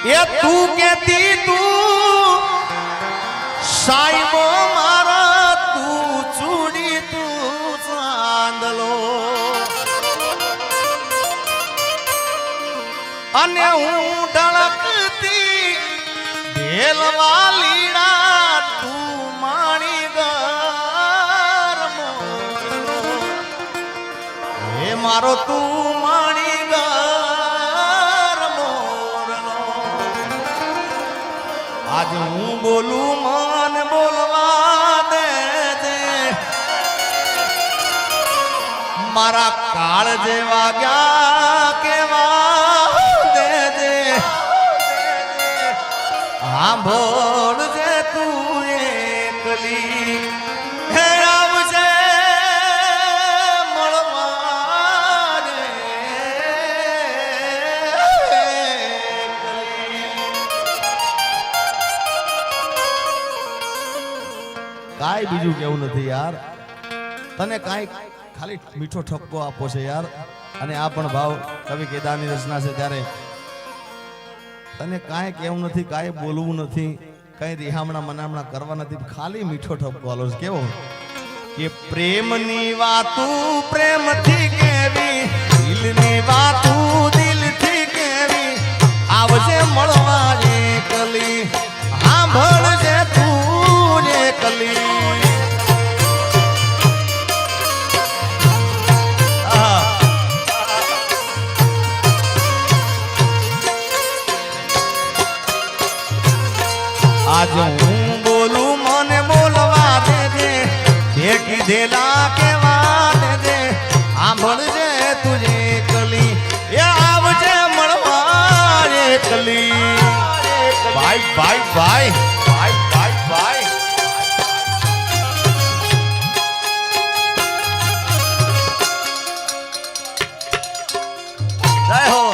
એ તું કેતી તું સાઈબો મારા તું ચૂડી તું ચાંદલો અને હું ઢળકતી ઢેલવા લીડા તું માણી ગરમો હે મારો તું માણી ગરમો આજ હું બોલું મન બોલવા દે મારા કાળ જેવા ગયા કેવા દે સાંભળ જે તું એકલી હે આવજે મળવા રે કાંઈ બીજું કેવું નથી યાર તને કાંઈ ખાલી મીઠો ઠપકો આપો છે યાર અને આ પણ ભાવ કવિ કેદારની રચના છે ત્યારે તને કાંઈ કેવું નથી કાંઈ બોલવું નથી કઈ રિહામણા મનામણા કરવા નથી ખાલી મીઠો ઠપકો આલો છે કેવો કે પ્રેમની વાતું પ્રેમથી કેવી દિલની વાતું દિલથી કેવી આવજે મળવા એકલી સાંભળજે તું એકલી આજ હું બોલું મને બોલવા દેજે જે કીધેલા કેવા દેજે સાંભળજે તુજે કલી એ આવજે મળવા એકલી ભાઈ ભાઈ ભાઈ ભાઈ ભાઈ ભાઈ જય હો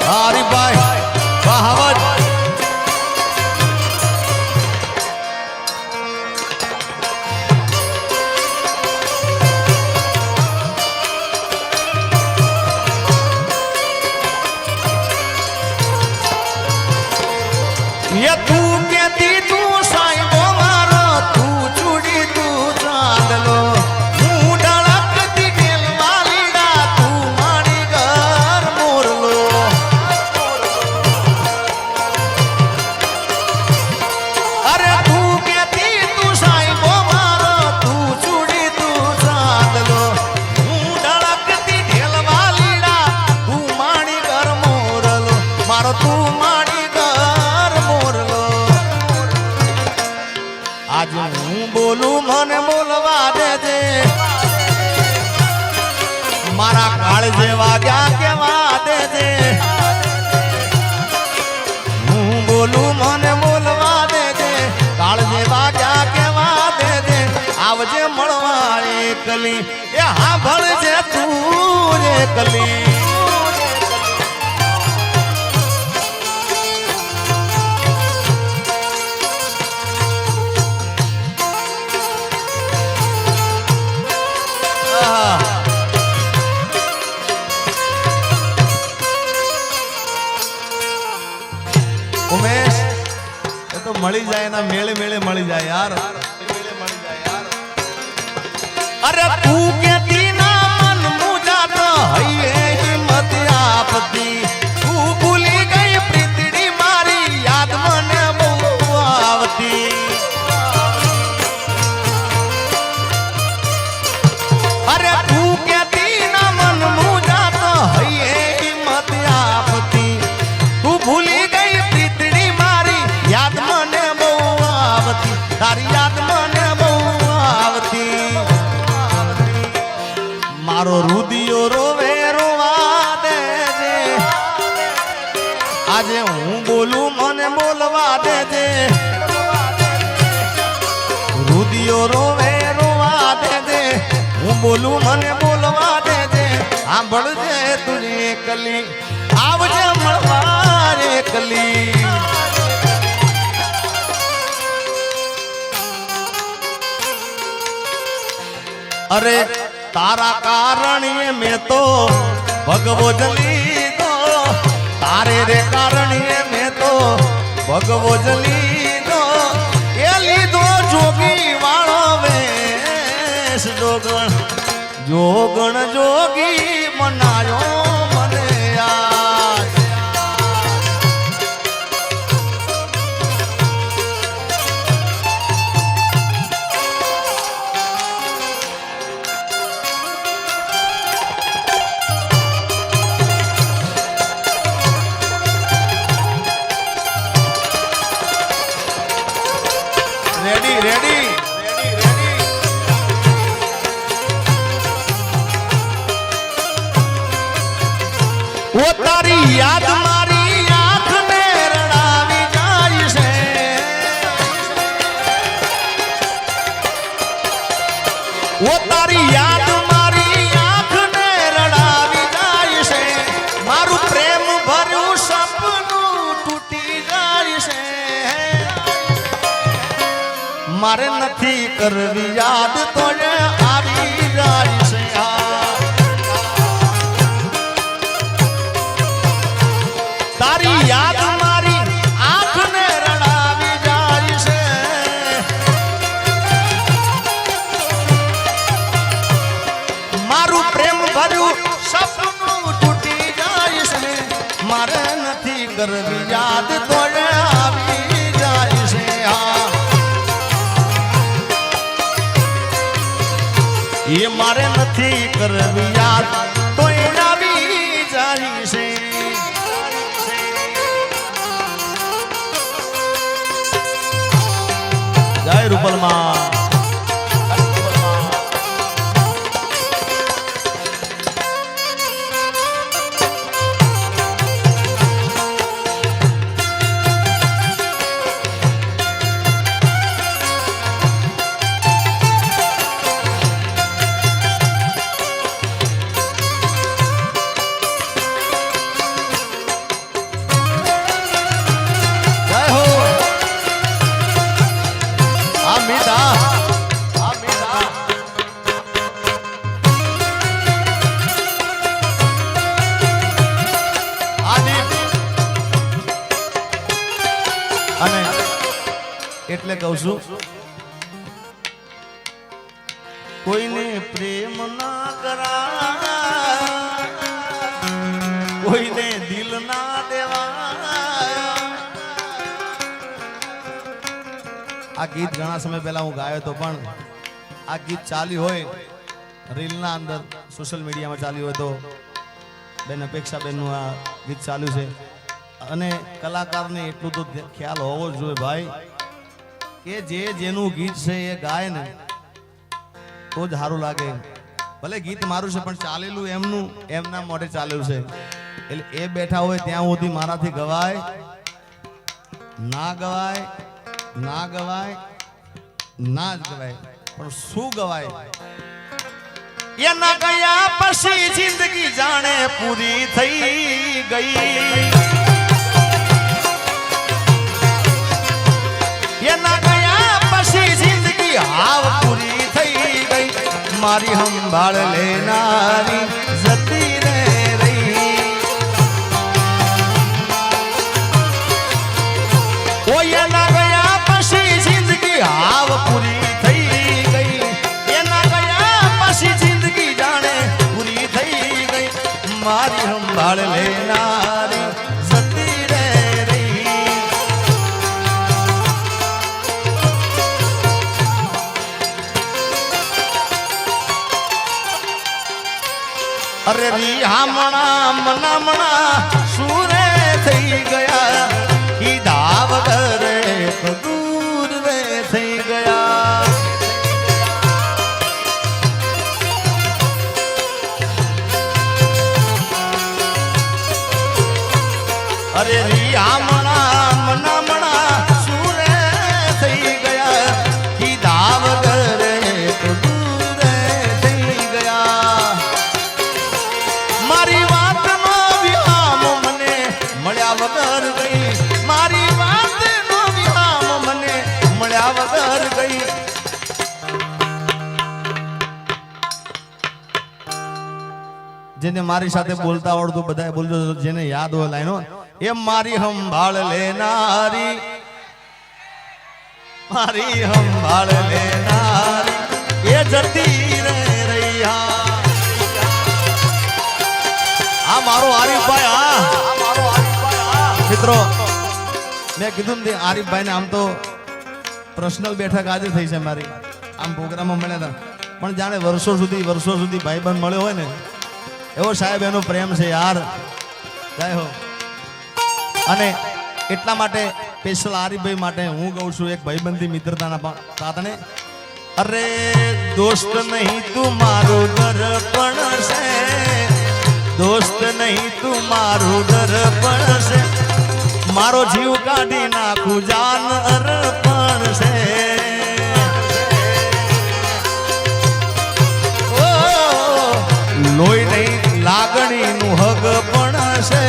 હરિભાઈ બહાવત ये तू कहती तू साईबो मारो तू चूड़ी तू चांदलो હું ઢળકતી ઢેલવા લીડા તું મારી ઘર મોરલો અરે તું कहती તું સાઈબો મારો તું ચૂડી તું ચાંદલો હું ઢળકતી ઢેલવા લીડા તું મારી ઘર મોરલો મારો તું મારી ઘર મોરલો આજ હું બોલું મને બોલવા દેજે મારા કાળ જેવા ગયા કેવા દેજે હું બોલું મને બોલવા દેજે કાળ જેવા ગયા કેવા દેજે આવજે મળવા એકલી એ સાંભળજે તું એકલી ઉમેશ એ તો મળી જાય ના મેળે મેળે મળી જાય યાર અરે તું કેતી ના મન મુજા તો હૈયે હિંમત આપતી તું ભૂલી ગઈ પ્રીતડી મારી યાદ મને બહુ આવતી અરે તું કેતી ના મન મુજા તો હૈયે હિંમત આપતી તું ભૂલી ગઈ પ્રીતડી મારી યાદ મને બહુ આવતી તારી યાદ મને બહુ આવતી મારો રુદિયો રોવે રોવા દેજે આજે હું બોલું મને બોલવા દેજે રુદિયો રોવે રોવા દેજે હું બોલું મને બોલવા દેજે સાંભળજે તુજે કલી આવજે મળવા એકલી अरे तारा कारण ये मैं तो भगवो जली दो तारे रे कारण ये मैं तो भगवो जली दो ये लीधो जोगी वाळो वेश जोगण जोगण जोगी मनायो मने यार रेडी रेडी वो तारी याद मारी आंख में रड़ावी जाय से वो तारी याद मारी आंख में रड़ावी जाय से मारू प्रेम भरू सपनू टूटी जाय से मारे नथी करवी याद तो आवी जाय से तारी याद मारी आंख ने रड़ावी जाय से मारू प्रेम भरू सपनू टूटी जाय से मारे नथी करवी याद तो आवी जाय से ये मारे नथी करवी याद तो आवी जाय से जय रूपल मां એટલે કહું છું કોઈને પ્રેમ ના કરા કોઈને દિલ ના દેવા આ ગીત ઘણા સમય પહેલા હું ગાયો તો પણ આ ગીત ચાલ્યું હોય રીલના અંદર સોશિયલ મીડિયામાં ચાલ્યું હોય તો બેન અપેક્ષાબેનનું આ ગીત ચાલ્યું છે અને કલાકારને એટલું તો ખ્યાલ હોવો જ જોઈએ ભાઈ કે જે જેનું ગીત છે એ ગાય ને તો જ સારું લાગે ભલે ગીત મારું છે પણ ચાલેલું એમનું એમના મોઢે ચાલેલું છે એટલે એ બેઠા હોય ત્યાં સુધી મારાથી ગવાય ના ગવાય ના ગવાય ના જ ગવાય પણ શું ગવાય એના ગયા પછી જિંદગી જાણે પૂરી થઈ ગઈ એના ગયા પછી જિંદગી હાવ પૂરી થઈ ગઈ મારી સંભાળ લેનારી જતી રે રહી ઓ એના ગયા પછી જિંદગી હાવ પૂરી થઈ ગઈ એના ગયા પછી જિંદગી જાણે પૂરી થઈ ગઈ મારી સંભાળ લેનારી જતી રે રહી અરે રિહામણા મનામણા સુરે થઈ ગયા કીધા વગર દૂર વે થઈ ગયા અરે રિહામણા મનામણા સુરે થઈ ગયા કીધા વગર દૂર થઈ ગયા મારી વાતનો વિરામ જેને મારી સાથે બોલતા આવડતું બધાએ બોલજો, જેને યાદ હોય લાઈનો. એ મારી સંભાળ લેનારી, મારી સંભાળ લેનારી એ જતી રે રૈયા. આ મારો આરીફભાઈ. મિત્રો મેં કીધું ને આરીફભાઈ ને આમ તો પર્સનલ બેઠક આજે થઈ છે મારી, આમ પ્રોગ્રામમાં મળ્યા હતા, પણ જાણે વર્ષો સુધી ભાઈબંધ મળ્યો હોય ને એવો સાહેબ એનો પ્રેમ છે યાર. જય હો. અને એટલા માટે સ્પેશિયલ આરીફભાઈ માટે હું કહું છું એક ભાઈબંધી મિત્રતાના તાતને. અરે દોસ્ત નહીં તું મારું દર્પણ છે, દોસ્ત નહીં તું મારું દર્પણ છે, મારો જીવ કાઢી નાખું જાન અર્પણ છે. લોહી નહીં લાગણીનું હક પણ છે,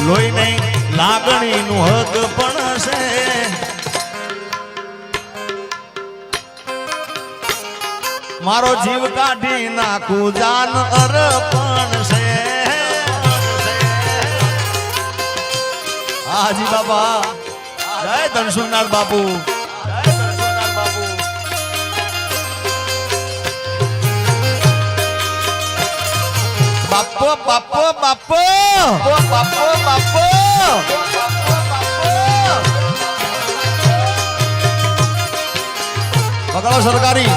લોહી નહીં લાગણીનું હક પણ છે. મારો જીવ કાઢી નાખું જાન અર્પણ છે. હાજી બાબા, જય ધનસુરનાથ બાપુ, જય ધનસુરનાથ બાપુ. બાપો બાપો બાપો બાપો બાપો. પકડો સરકારી.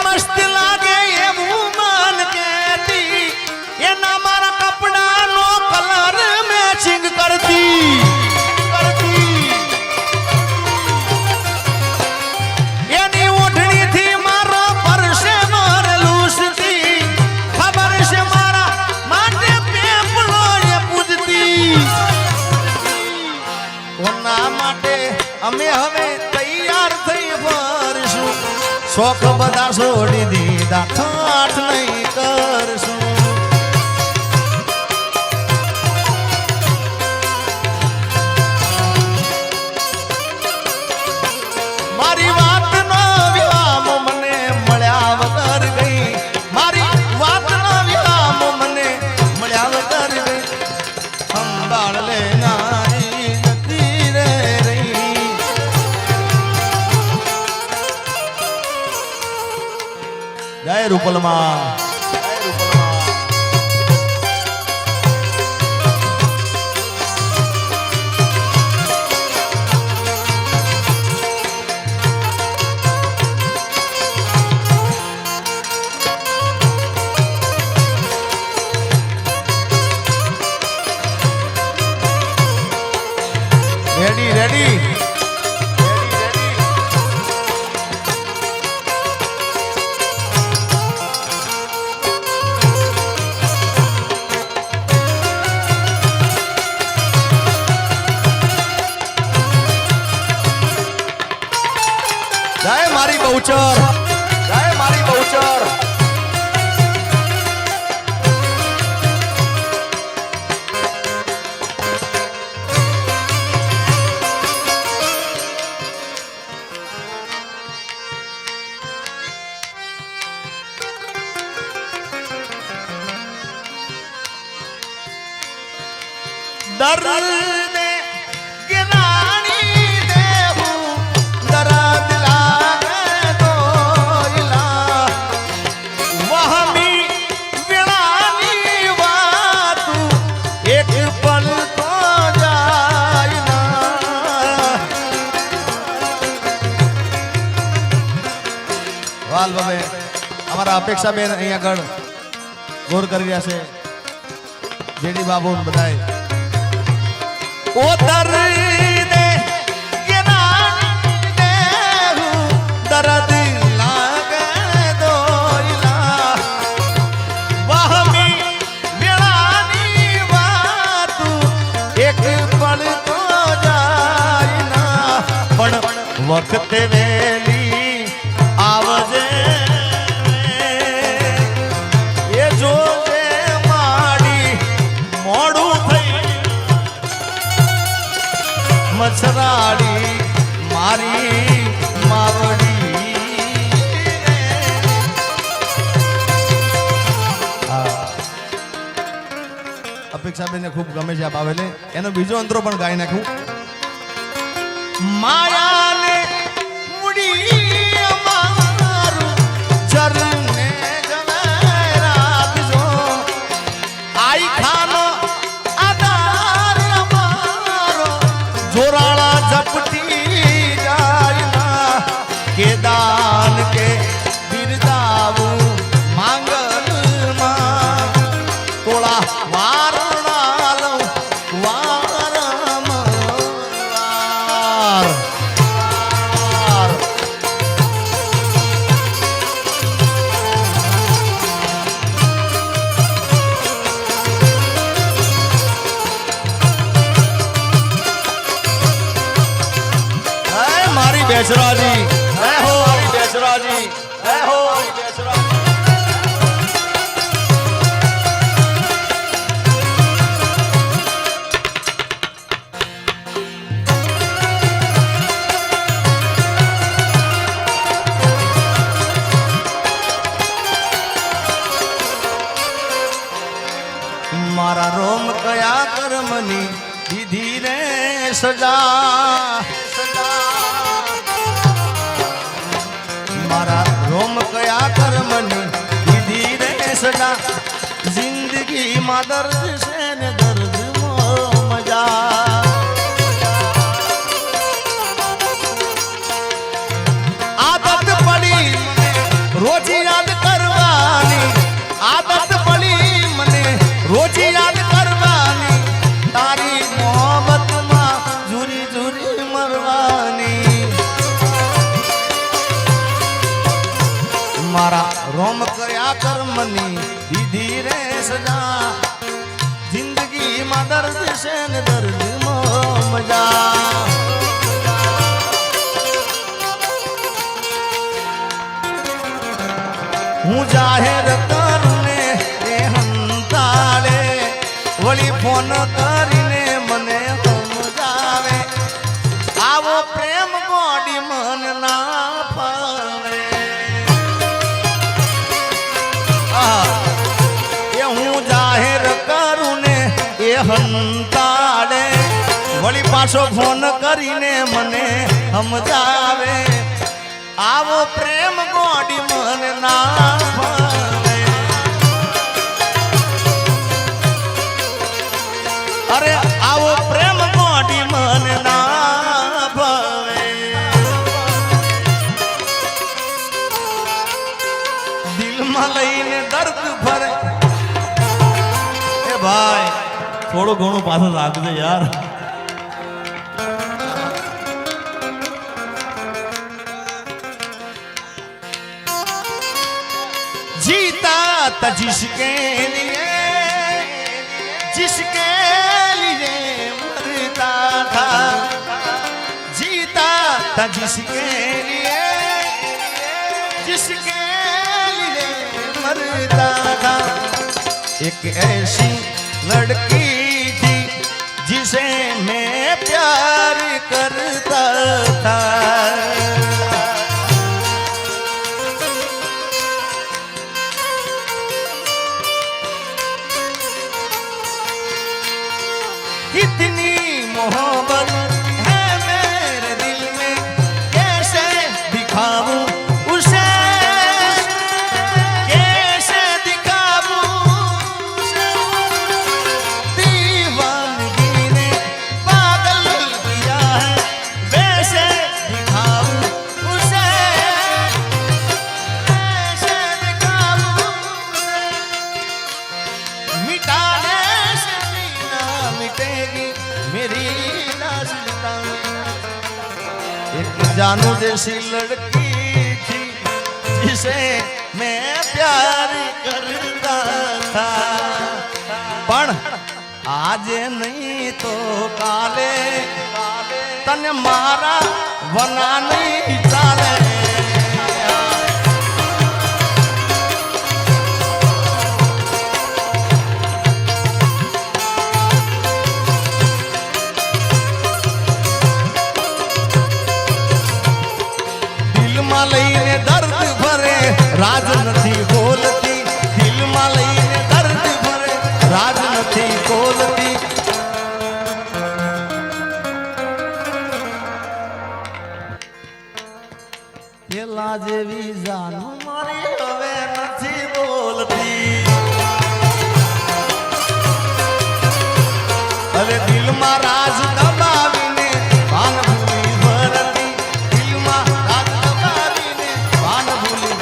મસ્ત લાગે એવું મન કેતી, એના મારા કપડાનો કલર મેચિંગ કરતી. એની ઓઢણીથી મારો પરસે લૂસતી, ખબર છે મારા માટે પેપલો એ પૂજતી. કોના માટે અમે હવે તૈયાર થઈ ફરશું, શોખ બધા છોડી દીધા, ઠાઠ નહીં કરશું. મારી વાતનો વિરામ મને મળ્યા વગર ગઈ, મારી વાતનો વિરામ મને મળ્યા વગર ગઈ. સંભાળ લેનારી જતી રે રહી. જય રૂપલમાં. Ready ready. જય મારી બહુચર, જય મારી બહુચર. દર્દ ગિરાણી દેવું દર્દ લાગે દોયલા, વહમી વિણાની વાતું એક પલ તો જાય ના. વાલ બાબે અમારા અપેક્ષા બેન અહીંયા આગળ ગોર કરી રહ્યા છે, જેડી બાબુ બધાય. ઓ દર્દ ગિરાણી दर्द लागे दोइला वहमी वेळानी वातू एक पल तो जाय ना पण वखत वेली आवजे ए जोजे माडी मोडू થઈ मछराड़ी मारी मावड़ी अपेक्षा बेने खूब गमे છે આ બાવેલે એનો બીજો અંતરો પણ ગાઈ નાખું માયા ને મુડી અમારું ચરને જવેરાત જો આઈ ખાનો આધાર અમારો જોરાળા झपटी जायना के दान के बिरदावू मांगल मा तोड़ा वारणालो वारमवार मारी बेसरा जी जय हो मारी बेसरा जी जय हो मारी बेसरा मारा रोम कया कर्मनी दीदी रे सजा मारा रोम कया कर्मनी दीदी रे सजा जिंदगी में दर्द से ने दर्द मो मजा आदत पड़ी मने रोज याद करवानी आदत पड़ी मने रोज याद करवानी तारी मोहब्बत में झूरी झूरी मरवानी मारा रोम कया कर्मनी दीदी रे सजा जिंदगी में दर्द से न दर्द मो मजा हूँ जाहिर करने ए हंताले वली फोन करीने मने समझावे आवो प्रेम गोडी मन ना पावे ये हूँ जाहिर करूँ ने ये हंताड़े वली पाछो फोन करीने मने समझावे आवो प्रेम गोडी मन ना पावे अरे आवो प्रेम गोडी मन ना पावे दिल में लईने दर्द भरे ए भाई थोड़ो घणो पाछो लागजे यार जीता था जिसके लिए मरता था जीता था जिसके लिए मरता था एक ऐसी लड़की थी जिसे मैं प्यार करता था कितनी मोहब्बत है मेरे दिल में कैसे दिखाऊं उसे कैसे दिखाऊं उसे दीवानगी ने पागल किया है वैसे दिखाऊं उसे कैसे दिखाऊं उसे मिटाने से ना मिटेगी मेरी दास्तां एक जानू जैसी लड़की से मैं प्यार करता था पण आज नहीं तो काले तने मारा वना नहीं चाले લઈને દર્દ ભરે રાજ નથી બોલતી દિલમાં લઈને દર્દ ભરે રાજ નથી બોલતી પેલા જેવી જાન મારી હવે નથી બોલતી હવે દિલમાં રાજ દબાવીને ભાન ભૂલી ભરતી દિલમાં રાજ દબાવીને ભાન ભૂલી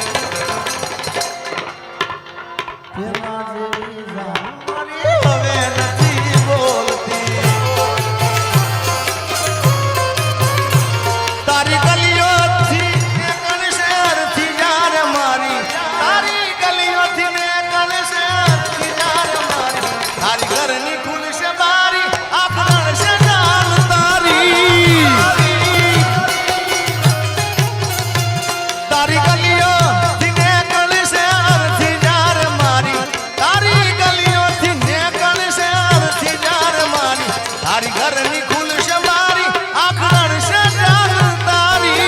પેલા જેવી જાન મારી હવે નથી બોલતી તારી ગલીઓથી ને કણ શહેરથી જાર મારી તારી ગલીઓથી ને કણ શહેરથી જાર મારી તારી ઘરની ખુલશે બારી આખણ છે જાન તારી તારી ગલીઓથી ને કણ શહેરથી જાર મારી તારી ગલીઓથી ને કણ શહેરથી જાર મારી તારી ઘરની ખુલશે બારી આખણ છે જાન તારી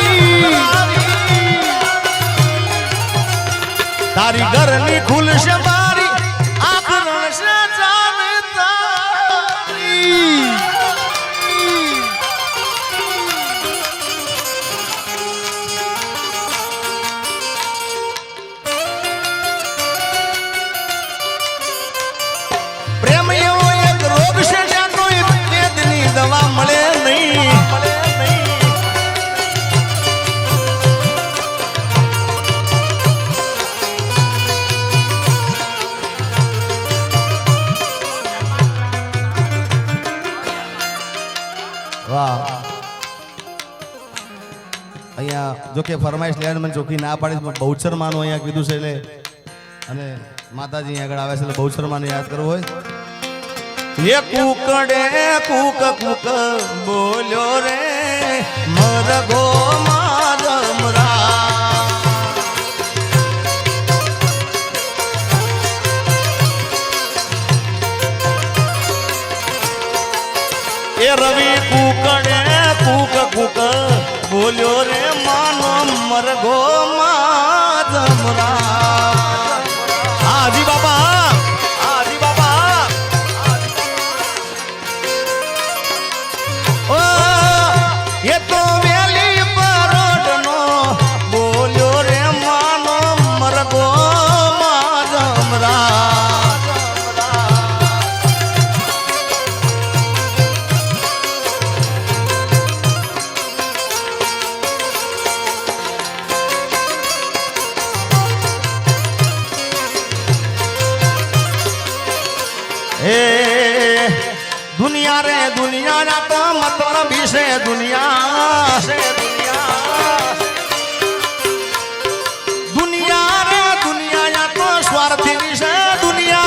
તારી ઘરની ખુલશે બારી આખણ છે જાન તારી પ્રેમ એવો એક રોગ છે જ્યાં કોઈ વેદની દવા મળે નહીં વાહ અહીંયા જો કે ફરમાઈશ લેવાનું મને ચોખ્ખી ના પાડીશ બહુચર માનું અહીંયા કીધું છે એટલે અને માતાજી આગળ આવે છે એટલે બહુચર માને યાદ કરવું હોય ये कूकड़े कूक कूक बोलो रे मरगो मारमरा ये रवि कूकड़े कूक कूक बोलो रे मानो मरगो मारमरा हाजी बाबा हाजी बाबा ये तो वेली परोडनो बोलो रे मानो मरगो माजमरा ए दुनिया रे दुनिया ना तो मतलब से दुनिया दुनिया रे दुनिया या तो स्वार्थी से दुनिया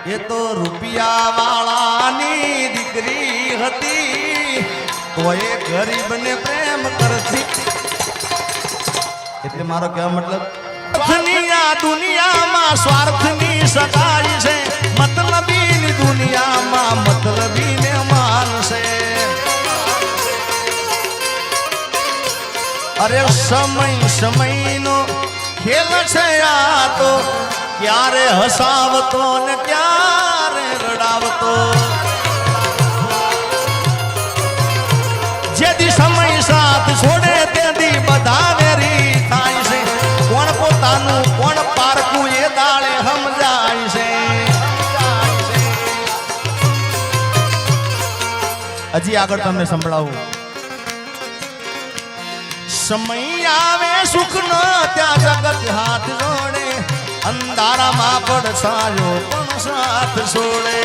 ये तो रुपया वाळानी दीकरी हती तो ये गरीब ने प्रेम करती એટલે મારો કહેવા मतलब दुनिया में स्वार्थनी सगाई से मतलबी दुनिया में मतलबी ने मान से अरे समय समय नो खेल छे आ तो क्यारे हसावतो ने क्यारे रडावतो जेदी समय साथ छोड़े तेदी बधा वेरी थाय से कोण पोतानु कोण पारकू ये दाळे समजाय से हजी આગળ તમને સંભળાવું समय आवे सुख नो त्या जगत हाथ जोड़े अंधारा मां પડછાયો પણ साथ छोड़े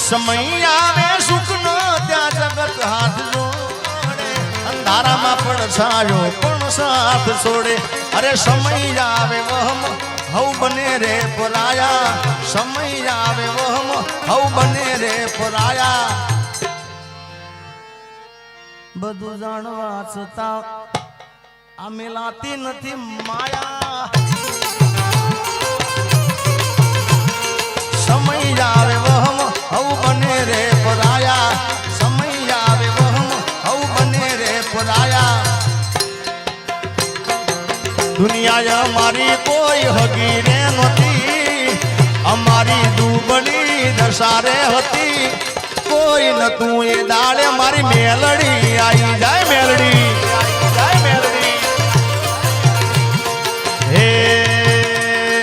સમય આવે સુખનો ત્યાં જગત હાથ જોડે અંધારામાં પડછાયો પણ સાથ છોડે અરે સમય આવે વહમ હવ બને રે પરાયા સમય આવે વહમ હવ બને રે પરાયા બધું જાણવા છતાં આ મિલાતી નથી માયા સમય આવે વહમ હવ બને રે પરાયા સમય આવે વહમ હવ બને રે પરાયા દુનિયા અમારી કોઈ હગી રે નહોતી અમારી દુબળી દશારે હતી કોઈ નતું એ દાડે મારી મેલડી આવી જાય મેલડી હે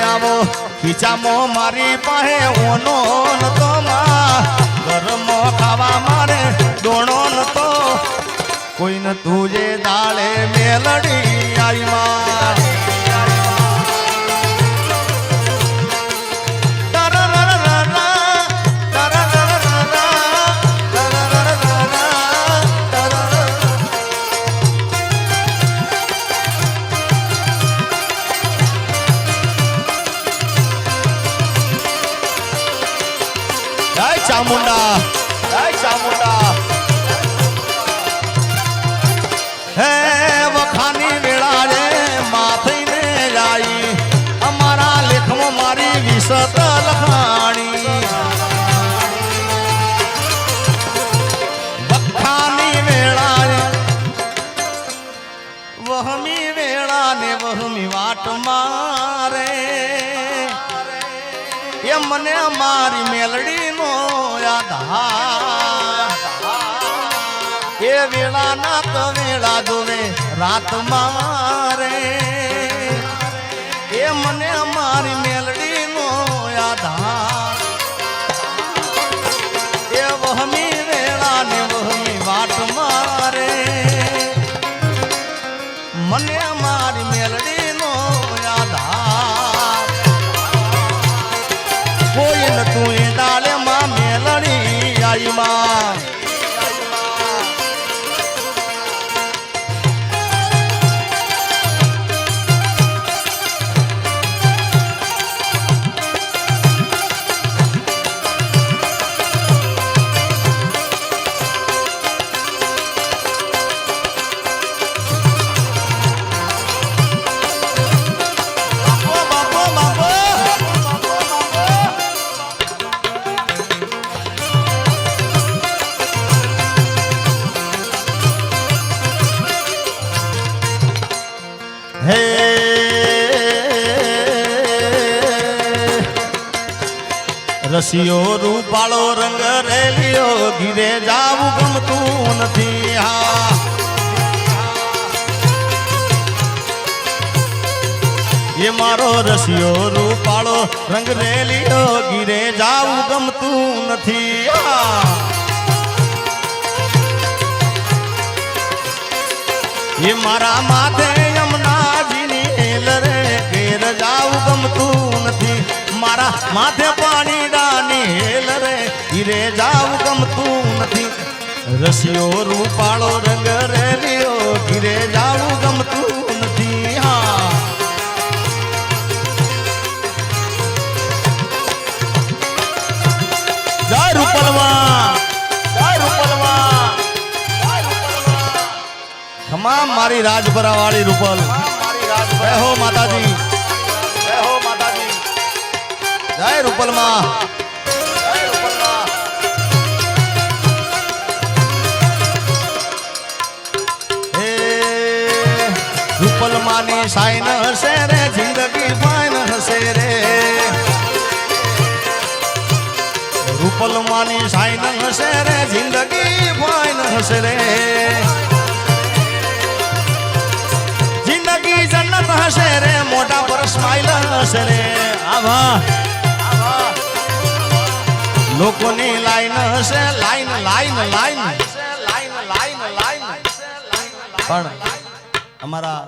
આવો ખીચામાં મારી પાસે ઓનો નતો માં ઘરમાં ખાવા મારે દોણો નતો કોઈ નતું જે દાડે મેલડી આવી માં ચામુંડા ચામુંડા હે વખાની વેળા રે માથઈને જાય અમારા લેખમાં મારી વિસત લખાણી વખાની વેળા રે વહમી વેળા ને વહમી વાટ મારે એ મને મારી મેલડી નો એ વેળા ના કવેળા જોવે રાત મારે એ મને મારી મેલડી નો આધાર એ વહમી વેળા ને વહમી વાટ મારે મને મારી મેલડી નો આધાર કોઈ નતું એ ડાલે માં મેલડી આવી માં રસિયો રૂપાળો રંગ રેલિયો ઘીરે જાવું ગમતું નથી હા એ મારો રસિયો રૂપાળો રંગ રેલિયો ઘીરે જાવું ગમતું નથી હા એ મારા માથે યમુનાજીની હેલ રે ઘેર જાવું ગમતું નથી મારા માથે પાણી ડાની હેલ રે હીરે જાવું ગમતું નથી રસિયો રૂપાળો રંગ રેલિયો ઘીરે જાવું ગમતું નથી હા જય રૂપલમાં તમામ મારી રાજપરા વાળી રૂપલ જય હો માતાજી જય રૂપલમાં હે રૂપલમાની સાઈન હશે રે જિંદગી ફાઈન હશે રે રૂપલમાની સાઈન હશે રે જિંદગી ફાઈન હશે રે જિંદગી જન્નત હશે રે મોટા પર સ્માઈલ હશે રે આવા લોકોની લાઈન હશે લાઈન લાઈન લાઈન પણ અમારા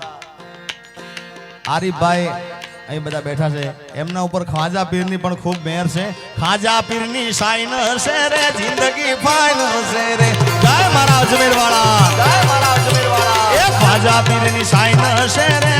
આરીફભાઈ અહીં બધા બેઠા છે એમના ઉપર ખ્વાજા પીરની પણ ખૂબ મહેર છે. ખ્વાજા પીરની શાઈન છે રે જિંદગી ફાઈન છે રે. જય મારા અજમેર વાળા, જય મારા અજમેર વાળા. એ ખ્વાજા પીરની શાઈન છે રે